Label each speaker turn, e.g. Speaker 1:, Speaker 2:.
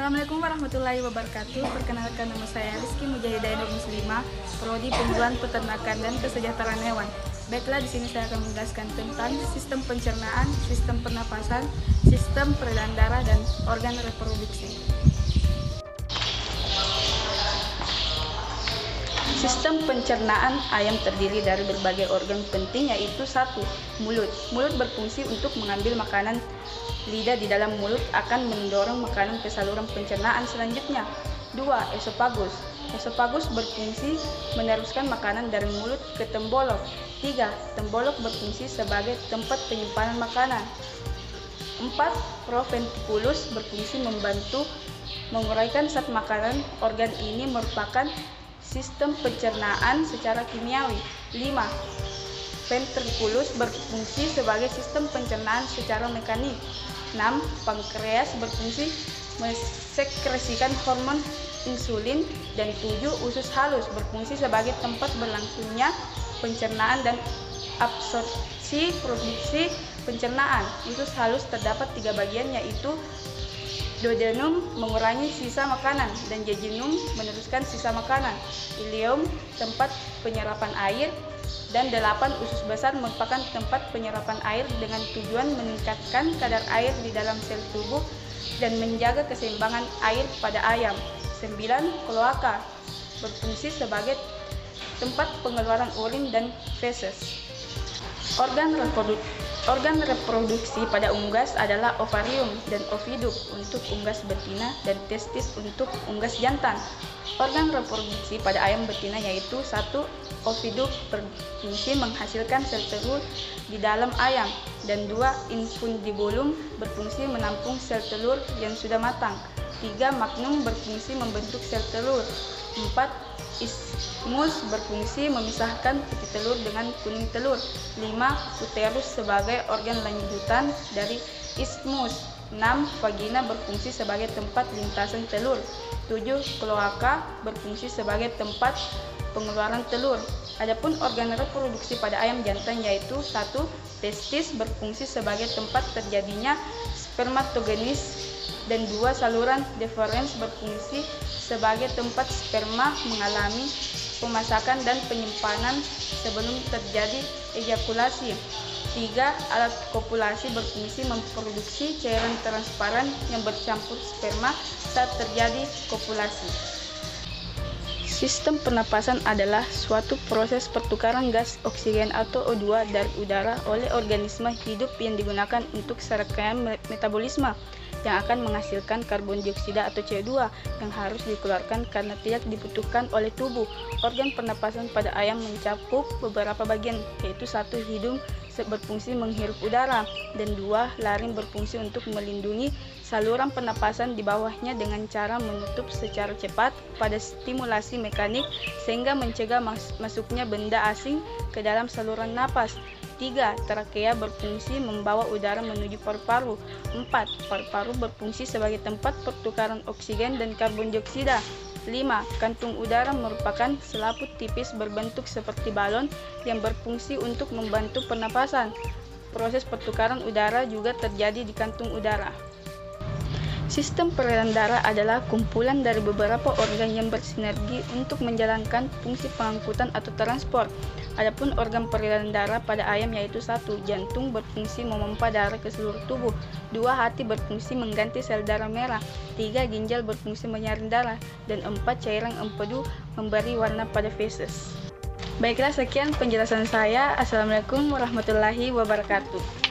Speaker 1: Assalamualaikum warahmatullahi wabarakatuh. Perkenalkan, nama saya Rizky Mujahidah Nur Muslimah, Prodi Penjualan Peternakan dan Kesejahteraan Hewan. Baiklah, di sini saya akan menjelaskan tentang sistem pencernaan, sistem pernapasan, sistem peredaran darah, dan organ reproduksi. Sistem pencernaan ayam terdiri dari berbagai organ penting, yaitu 1. Mulut. Mulut berfungsi untuk mengambil makanan. Lidah di dalam mulut akan mendorong makanan ke saluran pencernaan selanjutnya. 2. Esofagus. Esofagus berfungsi meneruskan makanan dari mulut ke tembolok. 3. Tembolok berfungsi sebagai tempat penyimpanan makanan. 4. Proventriculus berfungsi membantu menguraikan zat makanan. Organ ini merupakan sistem pencernaan secara kimiawi. 5. Ventriculus berfungsi sebagai sistem pencernaan secara mekanik. 6. Pankreas berfungsi mensekresikan hormon insulin. Dan 7. Usus halus berfungsi sebagai tempat berlangsungnya pencernaan dan absorpsi produksi pencernaan. Usus halus terdapat 3 bagian, yaitu duodenum mengurangi sisa makanan, dan jejunum meneruskan sisa makanan, ileum tempat penyerapan air, dan 8. Usus besar merupakan tempat penyerapan air dengan tujuan meningkatkan kadar air di dalam sel tubuh dan menjaga keseimbangan air pada ayam. 9. Kloaka berfungsi sebagai tempat pengeluaran urin dan feses. Organ reproduksi pada unggas adalah ovarium dan oviduk untuk unggas betina dan testis untuk unggas jantan. Organ reproduksi pada ayam betina yaitu 1. Oviduk berfungsi menghasilkan sel telur di dalam ayam, dan 2. Infundibulum berfungsi menampung sel telur yang sudah matang. 3. Magnum berfungsi membentuk sel telur. 4. Isthmus berfungsi memisahkan putih telur dengan kuning telur. 5. Uterus sebagai organ lanjutan dari isthmus. 6. Vagina berfungsi sebagai tempat lintasan telur. 7. Kloaka berfungsi sebagai tempat pengeluaran telur. Adapun organ reproduksi pada ayam jantan yaitu 1. Testis berfungsi sebagai tempat terjadinya spermatogenesis, dan 2. Saluran deferens berfungsi sebagai tempat sperma mengalami pemasakan dan penyimpanan sebelum terjadi ejakulasi. 3. Alat kopulasi berfungsi memproduksi cairan transparan yang bercampur sperma saat terjadi kopulasi. Sistem pernapasan adalah suatu proses pertukaran gas oksigen atau O2 dari udara oleh organisme hidup yang digunakan untuk serangkaian metabolisme yang akan menghasilkan karbon dioksida atau CO2 yang harus dikeluarkan karena tidak dibutuhkan oleh tubuh. Organ pernapasan pada ayam mencakup beberapa bagian, yaitu 1. Hidung berfungsi menghirup udara, dan 2. Laring berfungsi untuk melindungi saluran pernapasan di bawahnya dengan cara menutup secara cepat pada stimulasi mekanik sehingga mencegah masuknya benda asing ke dalam saluran napas. 3. Trakea berfungsi membawa udara menuju paru-paru. 4. Paru-paru berfungsi sebagai tempat pertukaran oksigen dan karbon dioksida. 5. Kantung udara merupakan selaput tipis berbentuk seperti balon yang berfungsi untuk membantu pernapasan. Proses pertukaran udara juga terjadi di kantung udara. Sistem peredaran darah adalah kumpulan dari beberapa organ yang bersinergi untuk menjalankan fungsi pengangkutan atau transport. Adapun organ peredaran darah pada ayam yaitu 1. Jantung berfungsi memompa darah ke seluruh tubuh. 2. Hati berfungsi mengganti sel darah merah. 3. Ginjal berfungsi menyaring darah. Dan 4. Cairan empedu memberi warna pada feses. Baiklah, sekian penjelasan saya. Assalamualaikum warahmatullahi wabarakatuh.